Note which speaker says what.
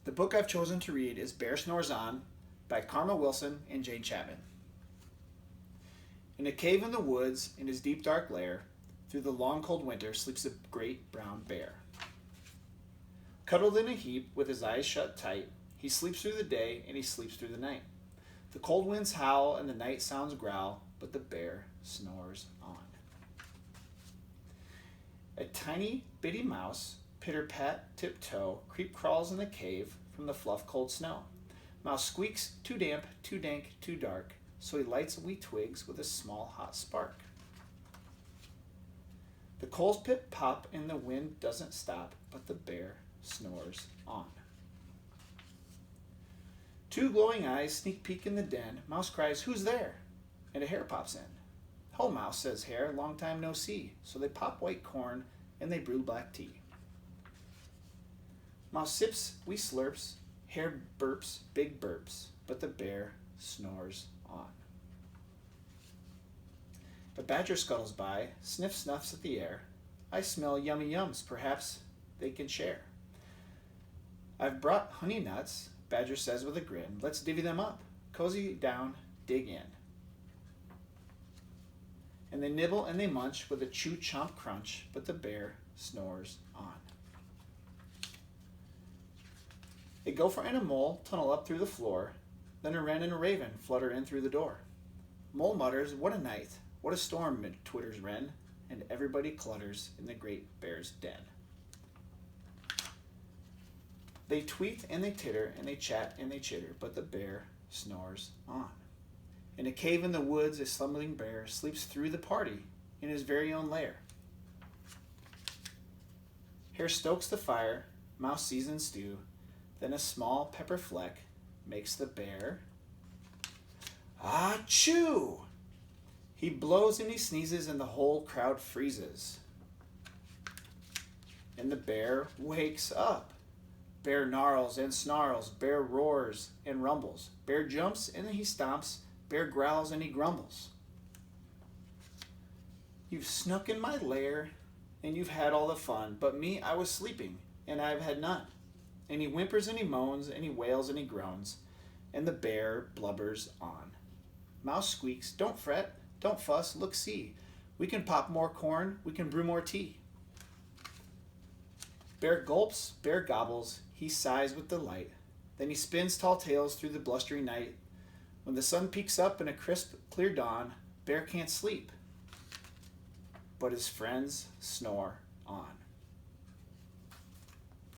Speaker 1: The book I've chosen to read is Bear Snores On by Karma Wilson and Jane Chapman. In a cave in the woods, in his deep dark lair, through the long cold winter sleeps a great brown bear. Cuddled in a heap with his eyes shut tight, he sleeps through the day and he sleeps through the night. The cold winds howl and the night sounds growl, but the bear snores on. A tiny bitty mouse, pitter-pat, tiptoe, creep crawls in the cave from the fluff cold snow. Mouse squeaks, too damp, too dank, too dark, so he lights wee twigs with a small hot spark. The coals pip pop and the wind doesn't stop, but the bear snores on. Two glowing eyes sneak peek in the den. Mouse cries, "Who's there?" And a hare pops in. "Ho, Mouse," says Hare, "long time no see." So they pop white corn and they brew black tea. Mouse sips, wee slurps, Hare burps, big burps, but the bear snores on. A badger scuttles by, snuffs at the air. "I smell yummy yums, perhaps they can share." "I've brought honey nuts," Badger says with a grin. "Let's divvy them up, cozy down, dig in." And they nibble and they munch with a chew chomp crunch, but the bear snores on. A gopher and a mole tunnel up through the floor, then a wren and a raven flutter in through the door. Mole mutters, "What a night, what a storm," twitters wren, and everybody clutters in the great bear's den. They tweet and they titter and they chat and they chitter, but the bear snores on. In a cave in the woods, a slumbering bear sleeps through the party in his very own lair. Hare stokes the fire, Mouse seasons stew, then a small pepper fleck makes the bear achoo! He blows and he sneezes and the whole crowd freezes. And the bear wakes up. Bear gnarls and snarls, bear roars and rumbles, bear jumps and he stomps, bear growls and he grumbles. You've snuck in my lair and you've had all the fun, but me, I was sleeping and I've had none. And he whimpers and he moans and he wails and he groans, and the bear blubbers on. Mouse squeaks, "Don't fret, don't fuss, look see, we can pop more corn, we can brew more tea." Bear gulps, bear gobbles, he sighs with delight, then he spins tall tales through the blustery night. When the sun peeks up in a crisp, clear dawn, bear can't sleep, but his friends snore on.